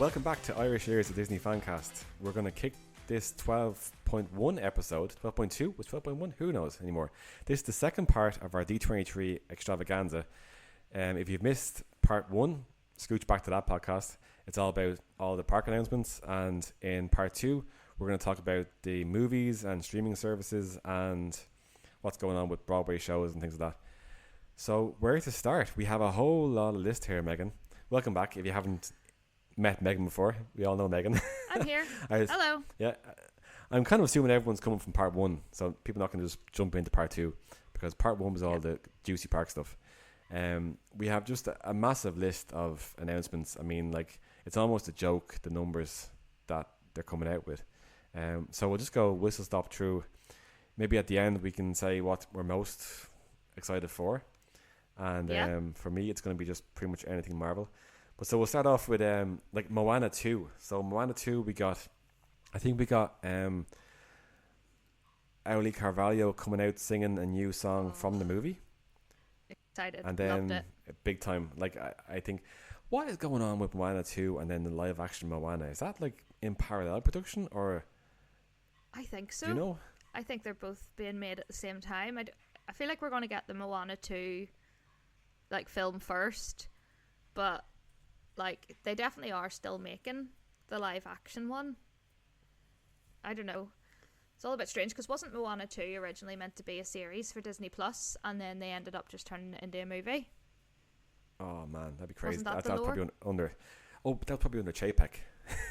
welcome back to Irish Ears of Disney Fancast. We're going to kick this 12.1 episode, 12.2, was 12.1? Who knows anymore. This is the second part of our D23 extravaganza. If you've missed part 1, scooch back to that podcast. It's all about all the park announcements, and in part 2, we're going to talk about the movies and streaming services and what's going on with Broadway shows and things like that. So where to start? We have a whole lot of list here, Megan. Welcome back. If you haven't met Megan before, we all know Megan. I'm here. Hello. Yeah, I'm kind of assuming everyone's coming from part 1, so people are not going to just jump into part 2, because part 1 was all the juicy park stuff. We have just a massive list of announcements. I mean, like, it's almost a joke, the numbers that they're coming out with. So we'll just go whistle stop through. Maybe at the end we can say what we're most excited for. And for me, it's going to be just pretty much anything Marvel. But so we'll start off with like Moana 2. So Moana 2, we got Auli Carvalho coming out singing a new song from the movie. Excited. And then loved it. Big time. Like I think, what is going on with Moana 2 and then the live action Moana? Is that like in parallel production, or? I think so. Do you know? I think they're both being made at the same time. I feel like we're going to get the Moana 2 like film first, but like they definitely are still making the live action one. I don't know. It's all a bit strange, because wasn't Moana 2 originally meant to be a series for Disney Plus, and then they ended up just turning it into a movie? Oh man, that'd be crazy. Wasn't that That was the probably under. Oh, that was probably under Chapek.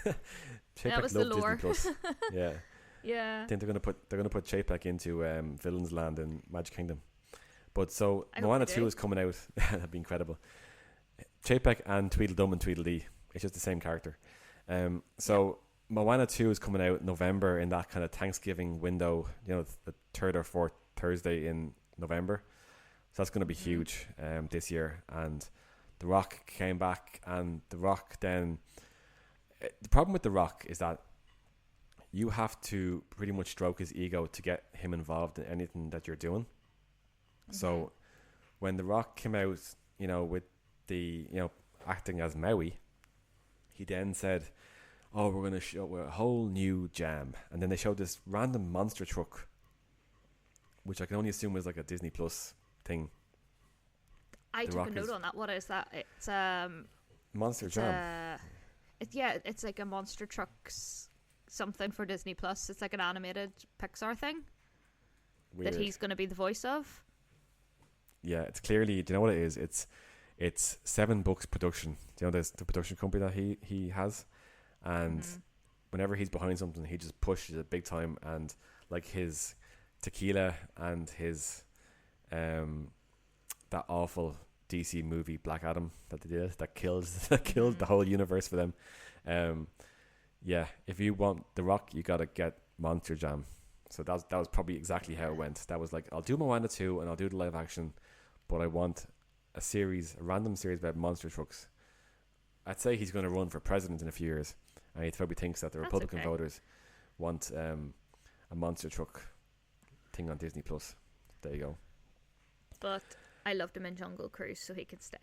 That was loved the lore. Disney Plus. Yeah. Yeah. I think they're gonna put Chapek into Villain's Land in Magic Kingdom. But so Moana 2 is coming out. That'd be incredible. Chapek and Tweedledum and Tweedledee. It's just the same character. Moana 2 is coming out November, in that kind of Thanksgiving window, you know, the third or fourth Thursday in November. So that's going to be huge this year. And The Rock came back, and The Rock then... The problem with The Rock is that you have to pretty much stroke his ego to get him involved in anything that you're doing. Mm-hmm. So when The Rock came out, you know, with the, you know, acting as Maui, he then said, oh, we're going to show a whole new jam. And then they showed this random monster truck, which I can only assume was like a Disney Plus thing. I took a note on that. What is that? It's Monster Jam. It's like a monster trucks something for Disney Plus. It's like an animated Pixar thing. Weird. That he's going to be the voice of. Yeah, it's clearly, do you know what it is? It's 7 Books Production. Do you know the production company that he has? And whenever he's behind something, he just pushes it big time. And like his Tequila and his that awful DC movie Black Adam that they did that killed the whole universe for them. If you want The Rock, you gotta get Monster Jam. So that was probably exactly how it went. That was like, I'll do Moana 2 and I'll do the live action, but I want a random series about monster trucks. I'd say he's going to run for president in a few years, and he probably thinks that the Republican voters want a monster truck thing on Disney Plus. There you go. But I loved him in Jungle Cruise, so he can stay.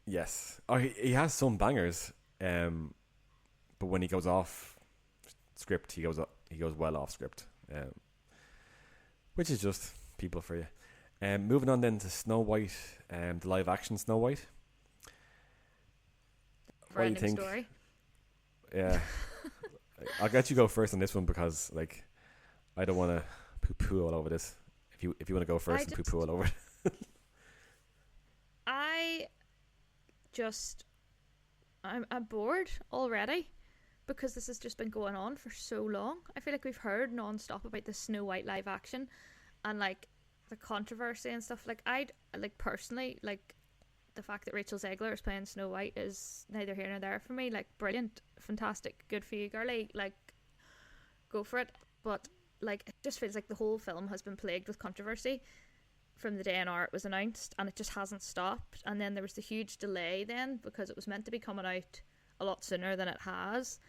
Yes. Oh, he has some bangers, but when he goes off script, he goes well off script, which is just people for you. Moving on then to Snow White, the live action Snow White. What do you think? Story. Yeah. I'll let you go first on this one, because like I don't want to poo-poo all over this. If you want to go first and poo-poo all over it. I'm bored already, because this has just been going on for so long. I feel like we've heard non-stop about the Snow White live action and like the controversy and stuff. Like I like personally, like the fact that Rachel Zegler is playing Snow White is neither here nor there for me. Like, brilliant, fantastic, good for you, girlie. Like, go for it. But like, it just feels like the whole film has been plagued with controversy from the day an hour it was announced, and it just hasn't stopped. And then there was the huge delay then, because it was meant to be coming out a lot sooner than it has.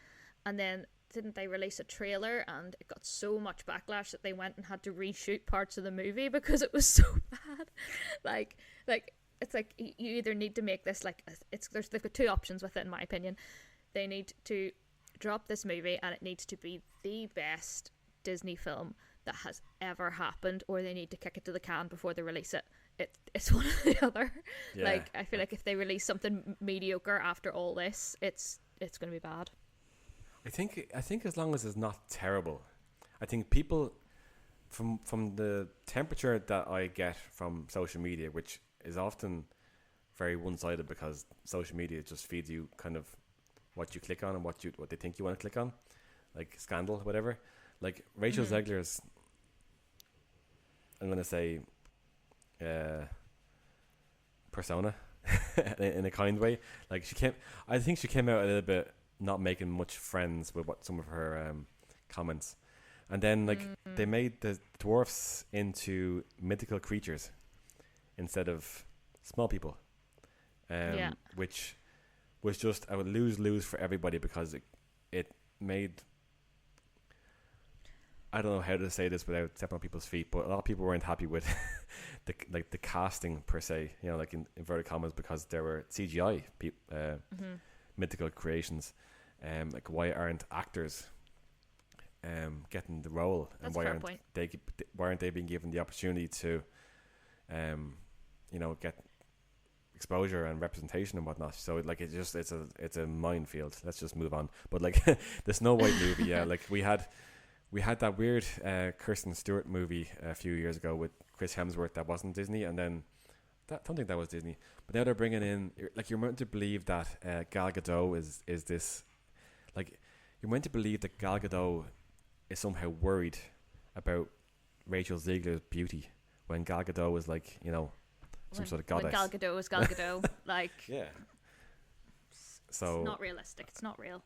And then didn't they release a trailer, and it got so much backlash that they went and had to reshoot parts of the movie because it was so bad. like it's like you either need to make this like they've got two options with it, in my opinion. they need to drop this movie, and it needs to be the best Disney film that has ever happened, or they need to kick it to the can before they release it. It's one or the other. Yeah. Like, I feel like if they release something mediocre after all this, it's going to be bad. I think as long as it's not terrible, I think people from the temperature that I get from social media, which is often very one-sided because social media just feeds you kind of what you click on and what they think you want to click on, like scandal, whatever. Like Rachel Zegler's, I'm gonna say, persona, in a kind way. Like I think she came out a little bit not making much friends with what some of her comments, and then like they made the dwarfs into mythical creatures instead of small people, which was just a lose for everybody because it made, I don't know how to say this without stepping on people's feet, but a lot of people weren't happy with the casting per se, you know, like in inverted commas, because there were CGI mythical creations. Like, why aren't actors getting the role? That's and why aren't they being given the opportunity to you know, get exposure and representation and whatnot? So like it's a minefield. Let's just move on. But like the Snow White movie, yeah, like we had that weird Kirsten Stewart movie a few years ago with Chris Hemsworth that wasn't Disney, and then I don't think that was Disney. But now they're bringing in, like, you're meant to believe that Gal Gadot is this, like, you're meant to believe that Gal Gadot is somehow worried about Rachel Zegler's beauty when Gal Gadot is like, you know, some sort of goddess. When Gal Gadot is Gal Gadot, like, yeah. So it's not realistic. It's not real.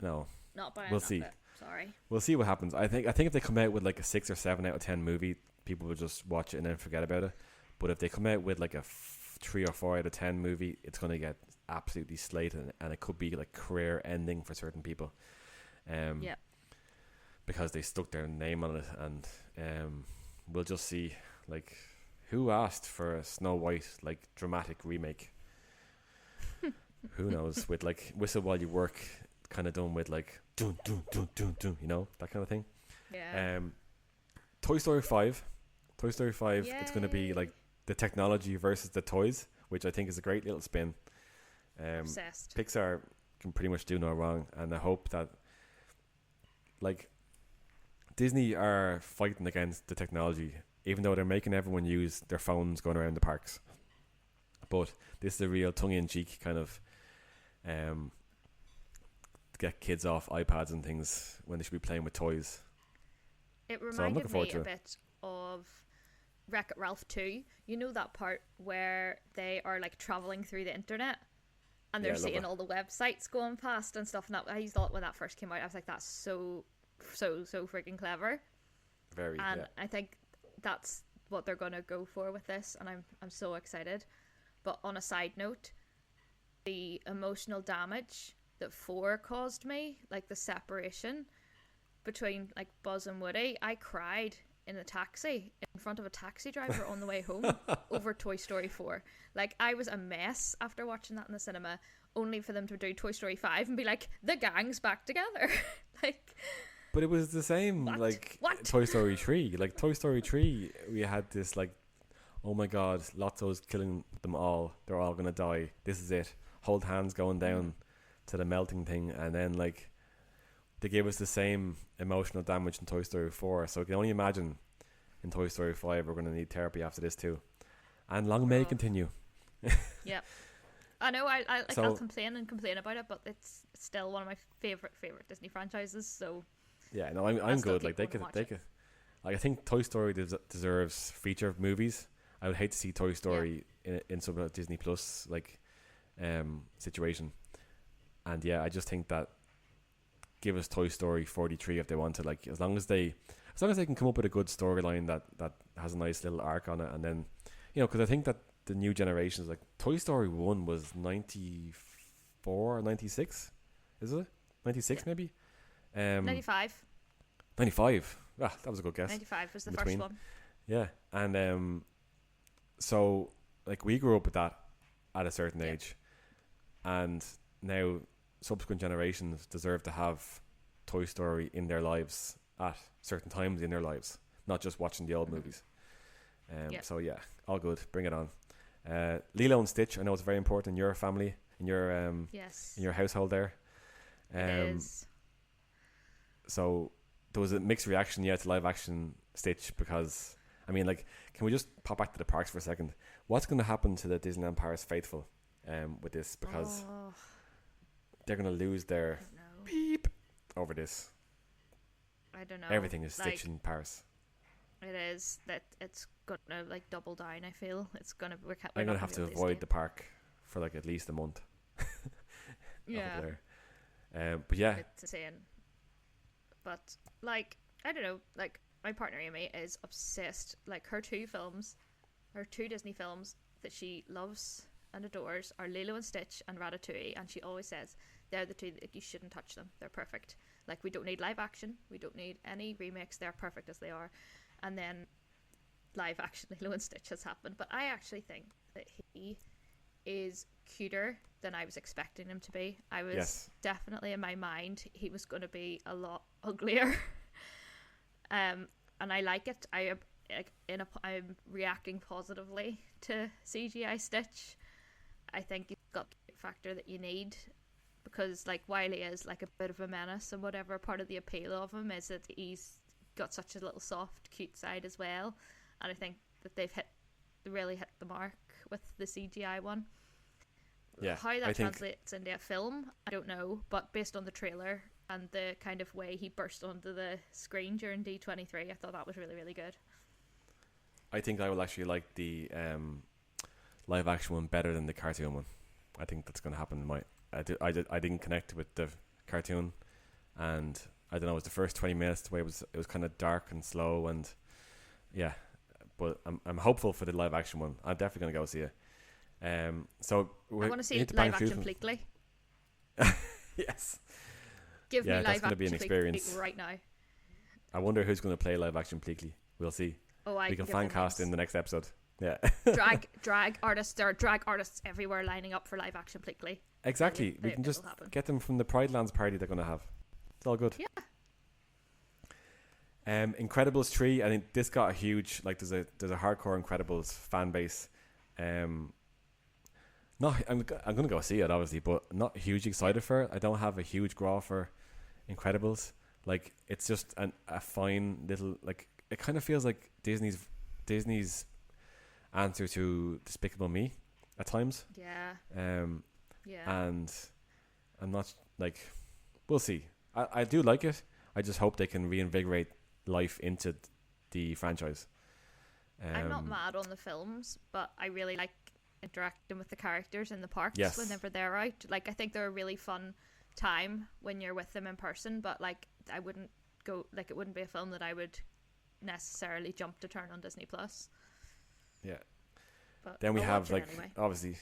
No. Not buying We'll that see. bit. Sorry. We'll see what happens. I think if they come out with like a 6 or 7 out of 10 movie, people will just watch it and then forget about it. But if they come out with like a 3 or 4 out of 10 movie, it's going to get absolutely slated, and it could be like career ending for certain people. Yeah. Because they stuck their name on it, and we'll just see, like, who asked for a Snow White like dramatic remake? Who knows? With like Whistle While You Work, kind of done with like dun dun dun dun dun, you know, that kind of thing. Yeah. Toy Story 5. Toy Story 5. It's going to be Yay. like the technology versus the toys, which I think is a great little spin. Obsessed. Pixar can pretty much do no wrong, and I hope that, like, Disney are fighting against the technology, even though they're making everyone use their phones going around the parks. But this is a real tongue-in-cheek kind of to get kids off iPads and things when they should be playing with toys. It So I'm looking reminded forward me to a it. bit of Wreck-It Ralph 2. You know that part where they are like traveling through the internet and Yeah, they're I love seeing that. all the websites going past and stuff. And that, I thought when that first came out, I was like, that's so freaking clever. Very, And yeah. I think that's what they're gonna go for with this, and I'm so excited. But on a side note, the emotional damage that 4 caused me, like the separation between like Buzz and Woody, I cried in a taxi in front of a taxi driver on the way home over Toy Story 4. Like, I was a mess after watching that in the cinema, only for them to do Toy Story 5 and be like, the gang's back together. Like, But it was the same, What? like What? Toy Story 3. Like Toy Story 3, we had this like, oh my god, Lotso's killing them all. They're all gonna die. This is it. Hold hands going down to the melting thing, and then like they gave us the same emotional damage in Toy Story 4. So I can only imagine in Toy Story 5 we're gonna need therapy after this too. And long may it continue. yeah. I know I'll So- complain about it, but it's still one of my favorite Disney franchises. So Yeah, no, I'm still good. keep Like they going to could, watch it. like I think Toy Story deserves feature movies. I would hate to see Toy Story in some of Disney Plus like situation. And yeah, I just think that give us Toy Story 43 if they want to. Like as long as they can come up with a good storyline that has a nice little arc on it, and then because I think that the new generations, like Toy Story 1 was 94 or 96, is it 96 Yeah. maybe 95. 95. Ah, that was a good guess. 95 was the in first between. one. Yeah, and so like we grew up with that at a certain Yeah. age, and now subsequent generations deserve to have Toy Story in their lives at certain times in their lives, not just watching the old movies. So yeah, all good. Bring it on. Lilo and Stitch. I know it's very important in your family, in your yes, in your household there. it is. So there was a mixed reaction, to live action Stitch, because I mean, like, can we just pop back to the parks for a second? What's going to happen to the Disneyland Paris faithful with this? Because they're going to lose their beep over this. I don't know. Everything is Stitch in Paris. It is that it's gonna like double down. I feel it's gonna. I'm gonna have to avoid the park for like at least a month. Yeah. But yeah, it's insane. But like, I don't know. Like, my partner Amy is obsessed. Like, her two Disney films that she loves and adores are Lilo and Stitch and Ratatouille, and she always says they're the two that you shouldn't touch them. They're perfect. Like, we don't need live action. We don't need any remakes. They're perfect as they are. And then live action Lilo and Stitch has happened. But I actually think that he is cuter than I was expecting him to be. I was definitely, in my mind, he was going to be a lot uglier. And I like it. I'm reacting positively to CGI Stitch. I think he's got the factor that you need, because like, while he is like a bit of a menace and whatever, part of the appeal of him is that he's got such a little soft, cute side as well. And I think that they've really hit the mark with the CGI one. Yeah, how that translates into a film, I don't know, but based on the trailer and the kind of way he burst onto the screen during D23, I thought that was really, really good. I think I will actually like the live action one better than the cartoon one. I think that's going to happen. I didn't connect with the cartoon, and I don't know, it was the first 20 minutes, the way it was kind of dark and slow, and yeah, but I'm hopeful for the live action one. I'm definitely going to go see it. So I want to see it live action Pleakley. Yes. Give me live that's going to action be an experience right now. I wonder who's going to play live action Pleakley. We'll see. We can fan cast in the next episode. Yeah. drag artists. There are drag artists everywhere lining up for live action Pleakley. Exactly. We can just get them from the Pride Lands party they're going to have. It's all good. Yeah. Incredibles 3, I think this got a huge, like, there's a hardcore Incredibles fan base. I'm gonna go see it, obviously, but not hugely excited for it. I don't have a huge graw for Incredibles. Like, it's just a fine little, like, it kind of feels like Disney's answer to Despicable Me at times. Yeah. And I'm not, like, we'll see. I do like it. I just hope they can reinvigorate life into the franchise. I'm not mad on the films, but I really like interacting with the characters in the parks whenever they're out. Like, I think they're a really fun time when you're with them in person, but like, I wouldn't go, like, it wouldn't be a film that I would necessarily jump to turn on Disney Plus. Yeah. But then we I'll have, watch it like, anyway. obviously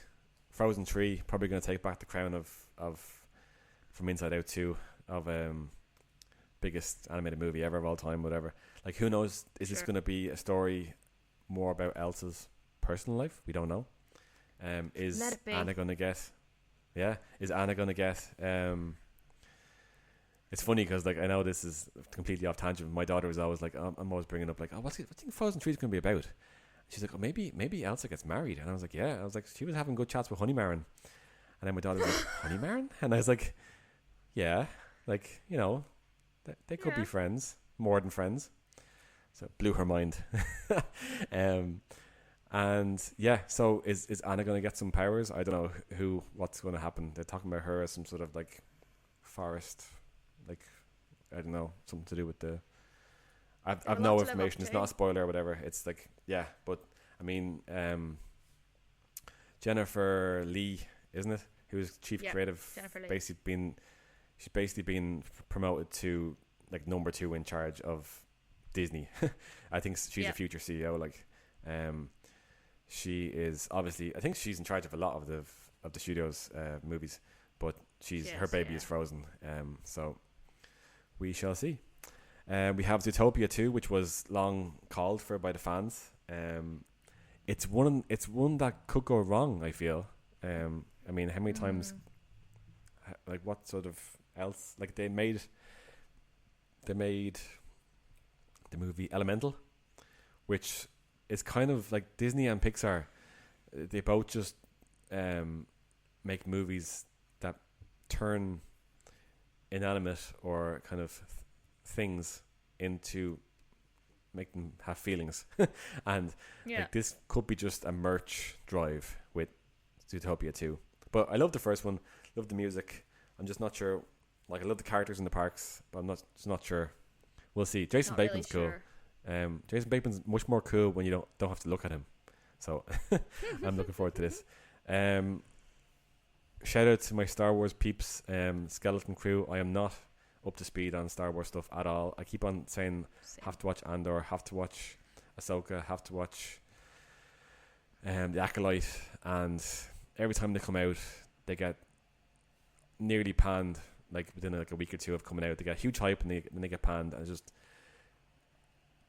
Frozen 3 probably going to take back the crown of From Inside Out 2 of biggest animated movie ever of all time, whatever. Like, who knows, is this going to be a story more about Elsa's personal life? We don't know. Is Anna going to get is Anna going to get it's funny because, like, I know this is completely off tangent. My daughter was always like, I'm always bringing up, like, oh, what do you think Frozen 3 is going to be about? She's like, oh, maybe Elsa gets married. And I was like, yeah. I was like, she was having good chats with Honeymarin. And then my daughter was like, Honeymarin? And I was like, yeah, like, you know, they could be friends, more than friends. So it blew her mind. And yeah, so is Anna going to get some powers? I don't know what's going to happen. They're talking about her as some sort of, like, forest, like, I don't know, something to do with the... I've no information. It's not a spoiler or whatever. It's like, yeah, but I mean, Jennifer Lee, isn't it? Who was chief creative? She's basically been promoted to, like, number 2 in charge of Disney. I think she's a future CEO. Like, she is obviously. I think she's in charge of a lot of the studio's movies, but her baby is Frozen. So we shall see. We have Zootopia 2, which was long called for by the fans. It's one that could go wrong, I feel. I mean, how many times like what sort of else, like they made the movie Elemental, which is kind of like Disney and Pixar. They both just make movies that turn inanimate or kind of things into make them have feelings. And like this could be just a merch drive with Zootopia 2. But I love the first one, love the music. I'm just not sure. Like I love the characters in the parks, but I'm just not sure. We'll see. Jason Bateman's cool. Jason Bateman's much more cool when you don't have to look at him. So I'm looking forward to this. Shout out to my Star Wars peeps, Skeleton Crew. I am not up to speed on Star Wars stuff at all. I keep on saying have to watch Andor, have to watch Ahsoka, have to watch The Acolyte, and every time they come out they get nearly panned, like within like a week or two of coming out. They get huge hype and then they get panned, and it's just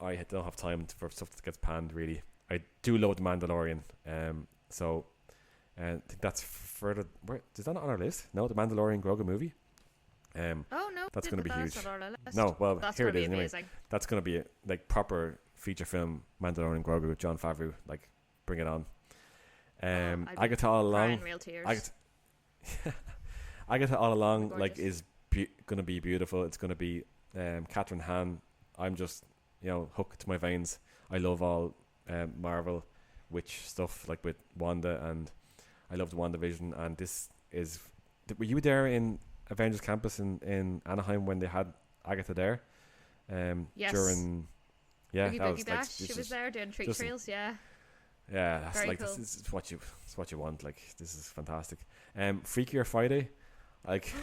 I don't have time for stuff that gets panned really. I do love The Mandalorian, so I think that's further. Is that not on our list? No, The Mandalorian Grogu movie. Oh no, that's going to be huge. List. No, well, that's here it is. Amazing. Anyway, that's going to be a like proper feature film. Mandalorian Grogu with Jon Favreau. Like, bring it on. Agatha All Along. Real tears. Agatha All Along, Gorgeous. like, is going to be beautiful. It's going to be Catherine Hahn. I'm just hooked to my veins. I love all Marvel witch stuff, like with Wanda, and I loved WandaVision. And this is. Were you there in Avengers Campus in Anaheim when they had Agatha there? Yes. During Boogie that was Bash. like She was there doing treat trails. Yeah. Yeah, that's Very like cool. this is what you want. Like, this is fantastic. Freakier Friday, like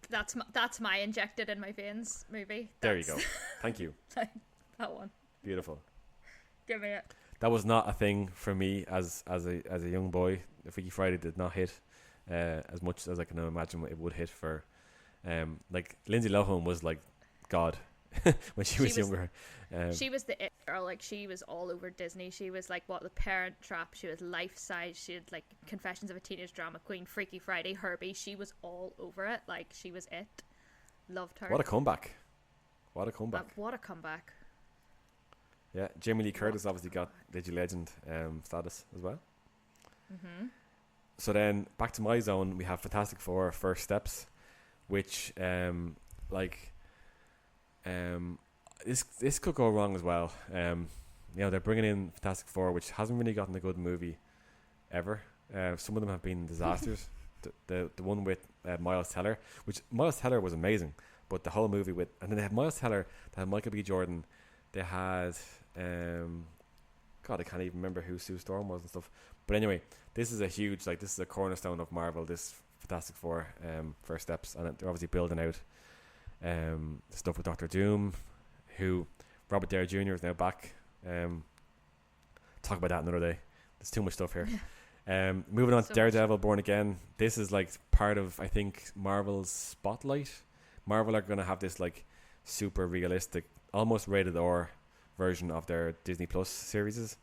that's my injected in my veins movie. There you go. Thank you. That one. Beautiful. Give me it. That was not a thing for me as a young boy. Freaky Friday did not hit as much as I can imagine it would hit for. Like Lindsay Lohan was like God when she was younger. She was the it girl. Like, she was all over Disney. She was like The Parent Trap. She was Life Size. She had like Confessions of a Teenage Drama Queen, Freaky Friday, Herbie. She was all over it. Like, she was it. Loved her. What a comeback! What a comeback! What a comeback! Yeah, Jamie Lee Curtis obviously got Digi Legend status as well. Mm-hmm. So then back to my zone, we have Fantastic Four: First Steps, which this could go wrong as well. They're bringing in Fantastic Four, which hasn't really gotten a good movie ever. Some of them have been disasters. The one with Miles Teller, which Miles Teller was amazing, but the whole movie and then they had Miles Teller, they had Michael B. Jordan, they had I can't even remember who Sue Storm was and stuff. But anyway, this is a cornerstone of Marvel, this Fantastic Four First Steps, and they're obviously building out stuff with Doctor Doom, who Robert Downey Jr. is now back. Talk about that another day. There's too much stuff here. Moving on to Daredevil, Born Again. This is like part of, I think, Marvel's spotlight. Marvel are going to have this like super realistic, almost rated R version of their Disney Plus series,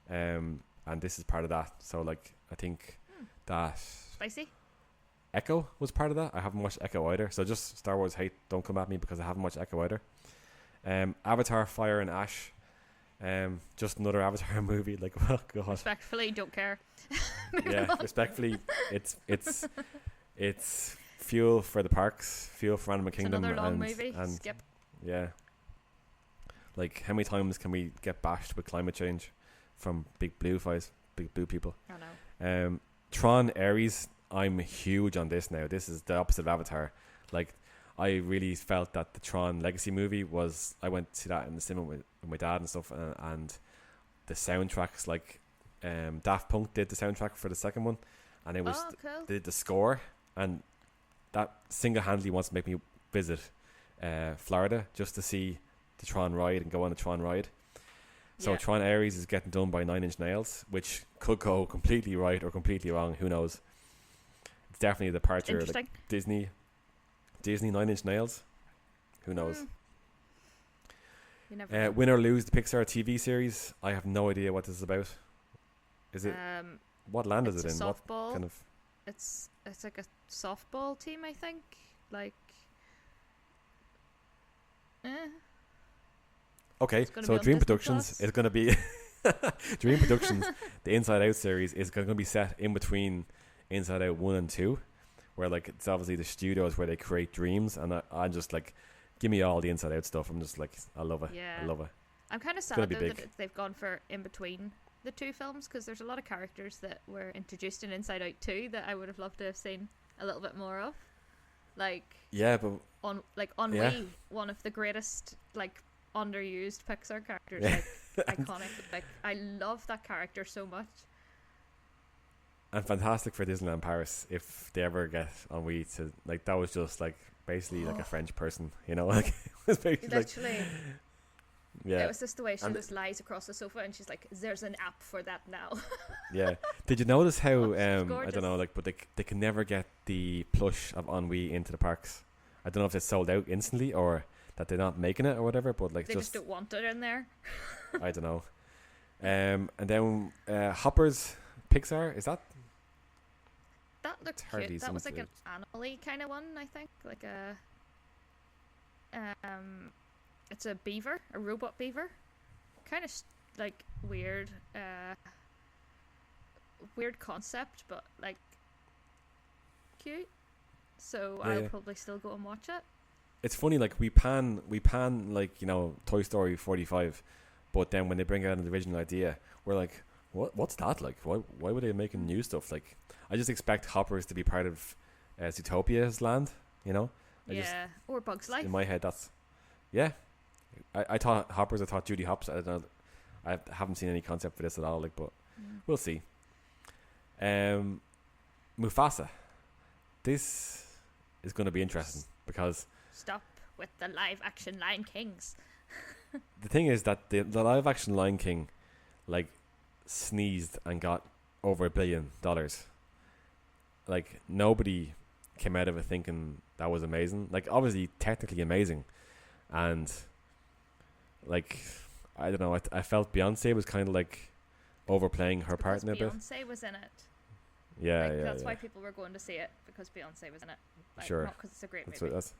and this is part of that. So like, I think that Spicy. Echo was part of that. I haven't watched Echo either, so just Star Wars hate, don't come at me because I haven't watched Echo either. Avatar: Fire and Ash, just another Avatar movie. Like, oh god. Respectfully, don't care. Yeah, respectfully, it's fuel for the parks, fuel for Animal Kingdom. Another long movie. Skip. Yeah. Like, how many times can we get bashed with climate change from big blue people? I know. Tron Ares, I'm huge on this now. This is the opposite of Avatar. Like, I really felt that the Tron Legacy movie was. I went to see that in the cinema with my dad and stuff, and the soundtracks, like Daft Punk did the soundtrack for the second one, and it was cool. They did the score, and that single-handedly wants to make me visit Florida just to see the Tron ride and go on the Tron ride. So Yeah. Tron Ares is getting done by Nine Inch Nails, which could go completely right or completely wrong. Who knows? It's definitely a departure. Interesting. Like Disney Nine Inch Nails. Who knows? You never know. Win or Lose, the Pixar TV series. I have no idea what this is about. Is it? What land is it's it in? a What softball. kind of? it's like a softball team, I think. Like, Okay, it's gonna so be on Dream Disney Productions Plus. is going to be Dream Productions. The Inside Out series is going to be set in between Inside Out 1 and 2, where like it's obviously the studios where they create dreams, and I'm just like, give me all the Inside Out stuff. I'm just like, I love it. Yeah. I love it. I'm kind of gonna sad be though big. that they've gone for in between the two films, because there's a lot of characters that were introduced in Inside Out 2 that I would have loved to have seen a little bit more of. Like, Yeah, but Ennui, Yeah. one of the greatest like underused Pixar characters, Yeah. like iconic. Like, I love that character so much. and fantastic for Disneyland Paris if they ever get Ennui to like, that was just like basically like a French person, you know, like it was basically like, Literally, yeah. it was just the way she And just lies across the sofa and she's like, "There's an app for that now." Yeah. Did you notice how Oh, she's I gorgeous. don't know, like, but they can never get the plush of Ennui into the parks. I don't know if it's sold out instantly or that they're not making it or whatever, but like They just don't want it in there. I don't know. And then Hopper's Pixar, is that? That looked hardly cute. That was like something an animal-y kind of one, I think. Like a it's a beaver, a robot beaver. Kind of like weird weird concept, but like cute. So Yeah, I'll yeah. probably still go and watch it. It's funny, like we pan like, you know, Toy Story 45, but then when they bring out an original idea, we're like, what's that like? Why were they making new stuff? Like, I just expect Hoppers to be part of Zootopia's land, you know? Or Bugs Life. In my head, that's yeah. I thought Hoppers. I thought Judy Hopps. I don't know. I haven't seen any concept for this at all. Like, but we'll see. Mufasa. This is going to be interesting because Stop with the live-action Lion Kings. the thing is that the live action Lion King, like, sneezed and got over $1 billion. Like, nobody came out of it thinking that was amazing. Like, obviously, technically amazing, and like, I don't know. I felt Beyonce was kind of like overplaying her part in a bit. Beyonce was in it. Yeah, Like, yeah. that's yeah. why people were going to see it, because Beyonce was in it. Like, Sure. Not because it's a great That's movie. what that's.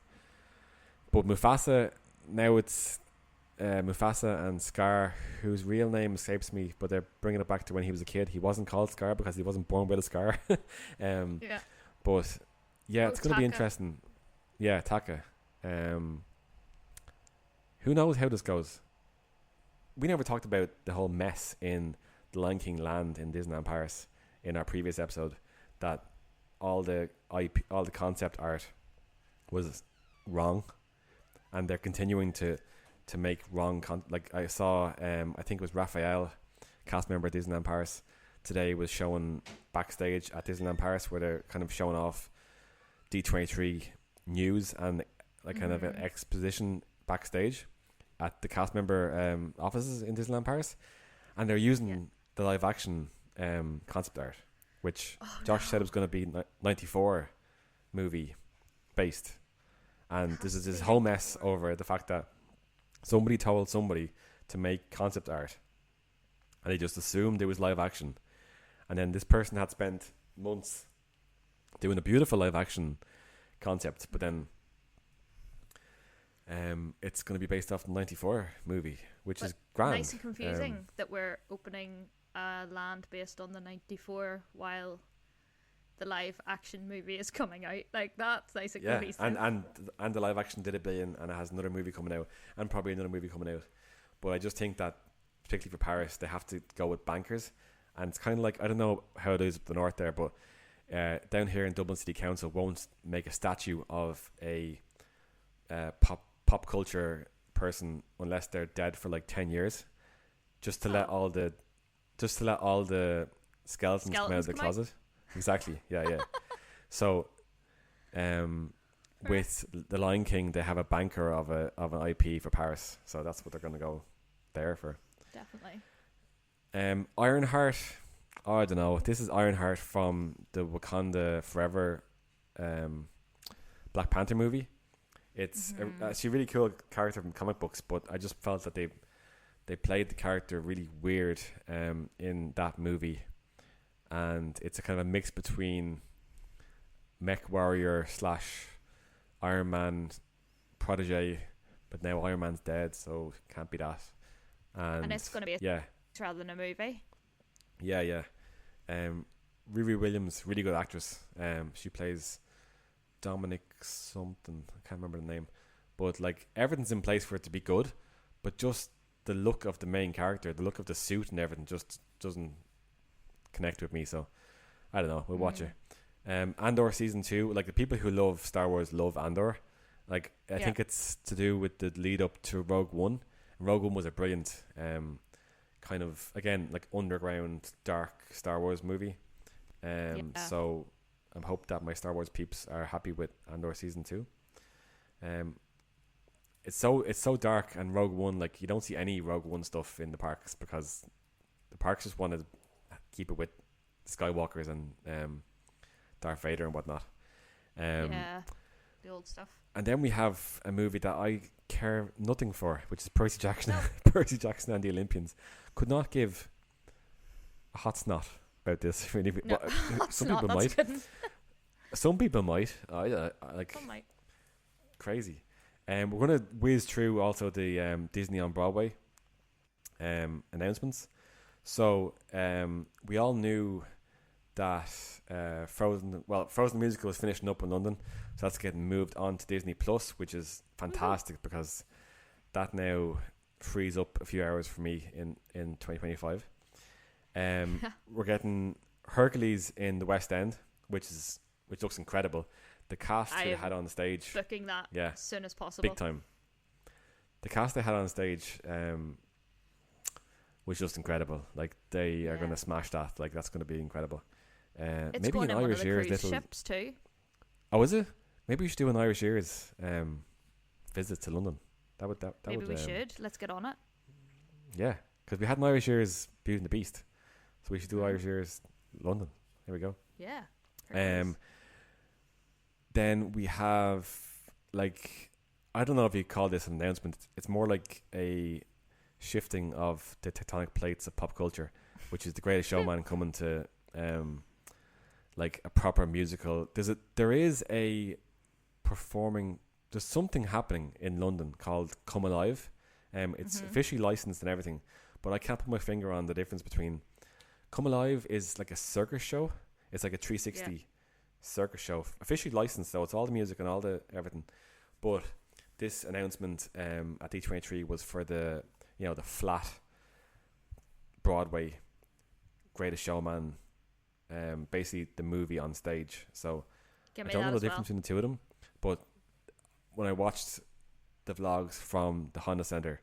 But Mufasa, now it's Mufasa and Scar, whose real name escapes me, but they're bringing it back to when he was a kid. He wasn't called Scar because he wasn't born with a scar. Yeah. But yeah, Oh, it's going to be Taka. interesting. Yeah, Taka. Who knows how this goes? We never talked about the whole mess in the Lion King land in Disneyland Paris in our previous episode. That all the all the concept art was wrong, and they're continuing to make wrong. Like I saw, I think it was Raphael, cast member at Disneyland Paris, today was showing backstage at Disneyland Paris where they're kind of showing off D23 news and like kind of an exposition backstage at the cast member offices in Disneyland Paris, and they're using the live action concept art, which Josh said it was going to be 94 movie based, and this is this whole mess over the fact that somebody told somebody to make concept art and they just assumed it was live action, and then this person had spent months doing a beautiful live action concept, but then it's going to be based off the 94 movie, which is grand. Nice and confusing that we're opening a land based on the 94 while the live action movie is coming out. Like, that's nice and Yeah, confusing. and the live action did $1 billion, and it has another movie coming out, and probably another movie coming out. But I just think that, particularly for Paris, they have to go with bankers, and it's kind of like, I don't know how it is up the north there, but down here in Dublin City Council won't make a statue of a pop culture person unless they're dead for like 10 years, just to let all the skeletons come out of the closet. Exactly. Yeah. So, with the Lion King, they have a banker of an IP for Paris, so that's what they're going to go there for. Definitely. Ironheart. Oh, I don't know. This is Ironheart from the Wakanda Forever Black Panther movie. It's actually a really cool character from comic books, but I just felt that they played the character really weird in that movie, and it's a kind of a mix between mech warrior slash Iron Man protege, but now Iron Man's dead, so can't be that. And it's going to be a yeah, rather than a movie. yeah. Riri Williams, really good actress. She plays Dominic something. I can't remember the name, but like everything's in place for it to be good, but just the look of the main character, the look of the suit and everything, just doesn't connect with me. So I don't know. We'll watch it. Andor season 2. Like the people who love Star Wars love Andor. Like I think it's to do with the lead up to Rogue One. Rogue One was a brilliant kind of, again, like underground dark Star Wars movie. So I hope that my Star Wars peeps are happy with Andor season 2. It's so dark, and Rogue One, like you don't see any Rogue One stuff in the parks because the parks just want to keep it with Skywalkers and Darth Vader and whatnot. The old stuff. And then we have a movie that I care nothing for, which is Percy Jackson. Percy Jackson and the Olympians. Could not give a hot snot about this. Really, no, some people might. Some people might. I like. Some might. Crazy. We're gonna whiz through also the Disney on Broadway announcements. So we all knew that Frozen the musical is finishing up in London, so that's getting moved on to Disney Plus, which is fantastic because that now frees up a few hours for me in 2025. We're getting Hercules in the West End, which looks incredible. The cast they had on the stage, booking that as soon as possible, big time. The cast they had on stage was just incredible. Like they are going to smash that. Like that's going to be incredible. It's maybe going an in Irish one of the Ears cruise little ships too. Oh, is it? Maybe we should do an Irish Ears visit to London. That maybe would, we should. Let's get on it. Yeah, because we had an Irish Ears Beauty and the Beast, so we should do Irish Ears London. Here we go. Yeah. Then we have, like, I don't know if you call this an announcement. It's more like a shifting of the tectonic plates of pop culture, which is The Greatest Showman coming to like a proper musical. There is a performing. There's something happening in London called Come Alive. It's officially licensed and everything, but I can't put my finger on the difference between. Come Alive is like a circus show. It's like a 360 circus show, officially licensed though. It's all the music and all the everything. But this announcement at D23 was for the the flat Broadway Greatest Showman, basically the movie on stage. So I don't know the difference between the two of them, but when I watched the vlogs from the Honda Center,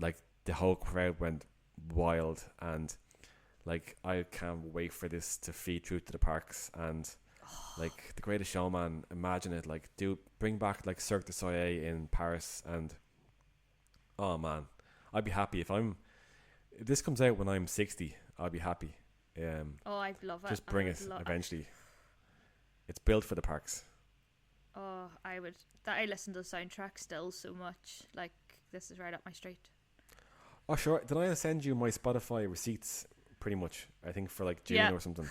like the whole crowd went wild, and like I can't wait for this to feed through to the parks. And like The Greatest Showman, imagine it, like bring back like Cirque du Soleil in Paris, and oh man, I'd be happy if this comes out when I'm 60. I'd be happy. I'd love it. Just bring it eventually. It's built for the parks. Oh, I would. I listen to the soundtrack still so much. Like this is right up my street. Oh sure, did I send you my Spotify receipts? Pretty much, I think for like June or something.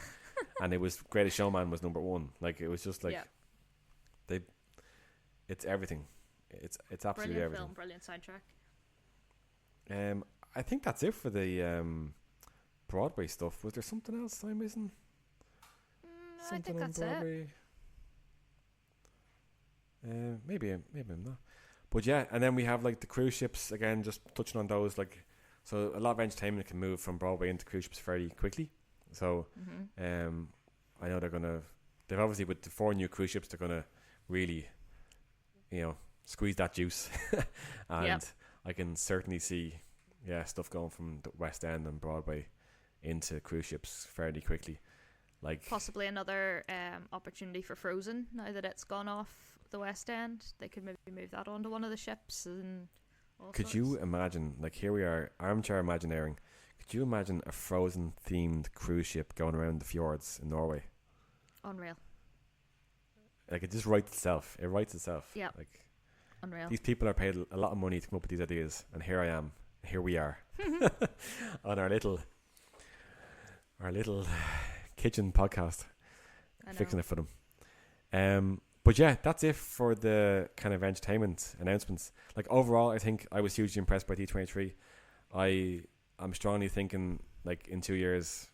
And it was Greatest Showman was number 1. Like it was just like it's everything. It's absolutely brilliant everything. Film, brilliant soundtrack. I think that's it for the Broadway stuff. Was there something else I'm missing? I think that's it. Maybe I'm not. But yeah, and then we have like the cruise ships again. Just touching on those, like, so a lot of entertainment can move from Broadway into cruise ships fairly quickly. So, I know they've obviously with the 4 new cruise ships, they're gonna really, squeeze that juice, and I can certainly see, stuff going from the West End and Broadway into cruise ships fairly quickly. Like possibly another opportunity for Frozen now that it's gone off the West End. They could maybe move that onto one of the ships and all could sorts. you imagine, like, here we are, armchair imagineering, could you imagine a Frozen themed cruise ship going around the fjords in Norway? Unreal. Like it just writes itself. It writes itself. Yeah. Like unreal. These people are paid a lot of money to come up with these ideas, and here I am. Here we are on our little kitchen podcast, fixing it for them. But yeah, that's it for the kind of entertainment announcements. Like overall, I think I was hugely impressed by D23. I'm strongly thinking like in 2 years,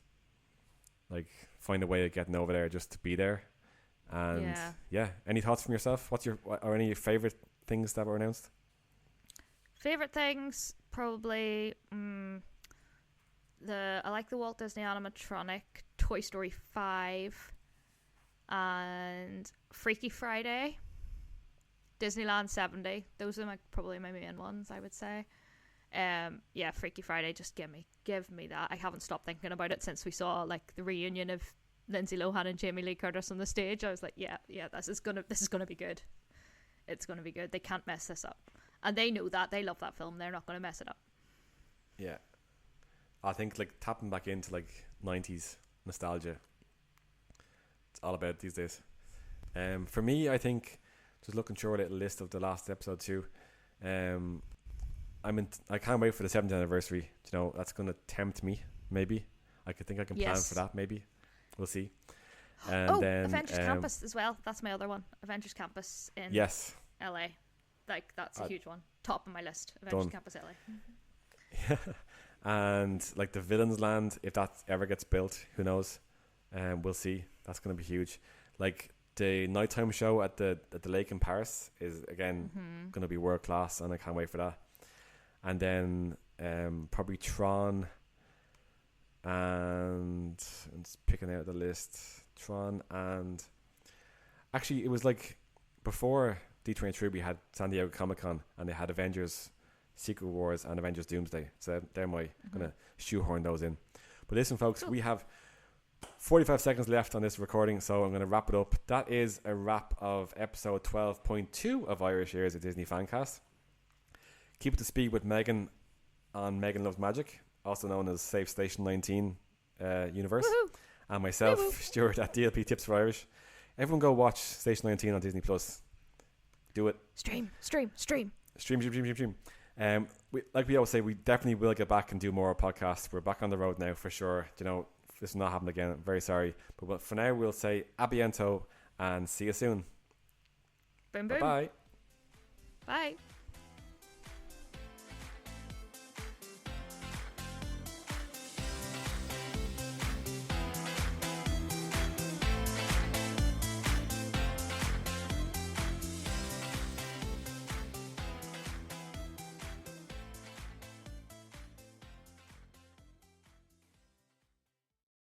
like find a way of getting over there just to be there. And yeah, any thoughts from yourself? Or any favorite things that were announced? Favorite things, probably I like the Walt Disney animatronic, Toy Story 5, and Freaky Friday, Disneyland 70. Those are probably my main ones, I would say. Yeah, Freaky Friday, just give me that. I haven't stopped thinking about it since we saw like the reunion of Lindsay Lohan and Jamie Lee Curtis on the stage. I was like, yeah, this is gonna be good. It's gonna be good. They can't mess this up, and they know that. They love that film. They're not gonna mess it up. Yeah, I think like tapping back into like 90s nostalgia. It's all about it these days. For me, I think just looking through a little list of the last episode too. I can't wait for the 7th anniversary. You know, that's gonna tempt me. Maybe I can plan for that. Maybe we'll see. And then Avengers Campus as well. That's my other one. Avengers Campus in LA. Like that's a huge one. Top of my list. Avengers Campus LA. And like the Villains Land, if that ever gets built, who knows? We'll see. That's going to be huge. Like the nighttime show at the lake in Paris is again going to be world class, and I can't wait for that. And then probably Tron, and I'm just picking out the list. Tron, and actually it was like before D23 we had San Diego Comic-Con, and they had Avengers Secret Wars and Avengers Doomsday, so they're gonna shoehorn those in. But listen folks, we have 45 seconds left on this recording, so I'm going to wrap it up. That is a wrap of episode 12.2 of Irish Ears, a Disney Fancast. Keep it to speed with Megan on Megan Loves Magic, also known as Safe Station 19 Universe. Woohoo! And myself, Woohoo! Stuart at DLP Tips for Irish. Everyone go watch Station 19 on Disney Plus. Do it. Stream. Like we always say, we definitely will get back and do more podcasts. We're back on the road now for sure. You know, if this will not happen again, I'm very sorry. But for now, we'll say abiento and see you soon. Boom, boom. Bye. Bye.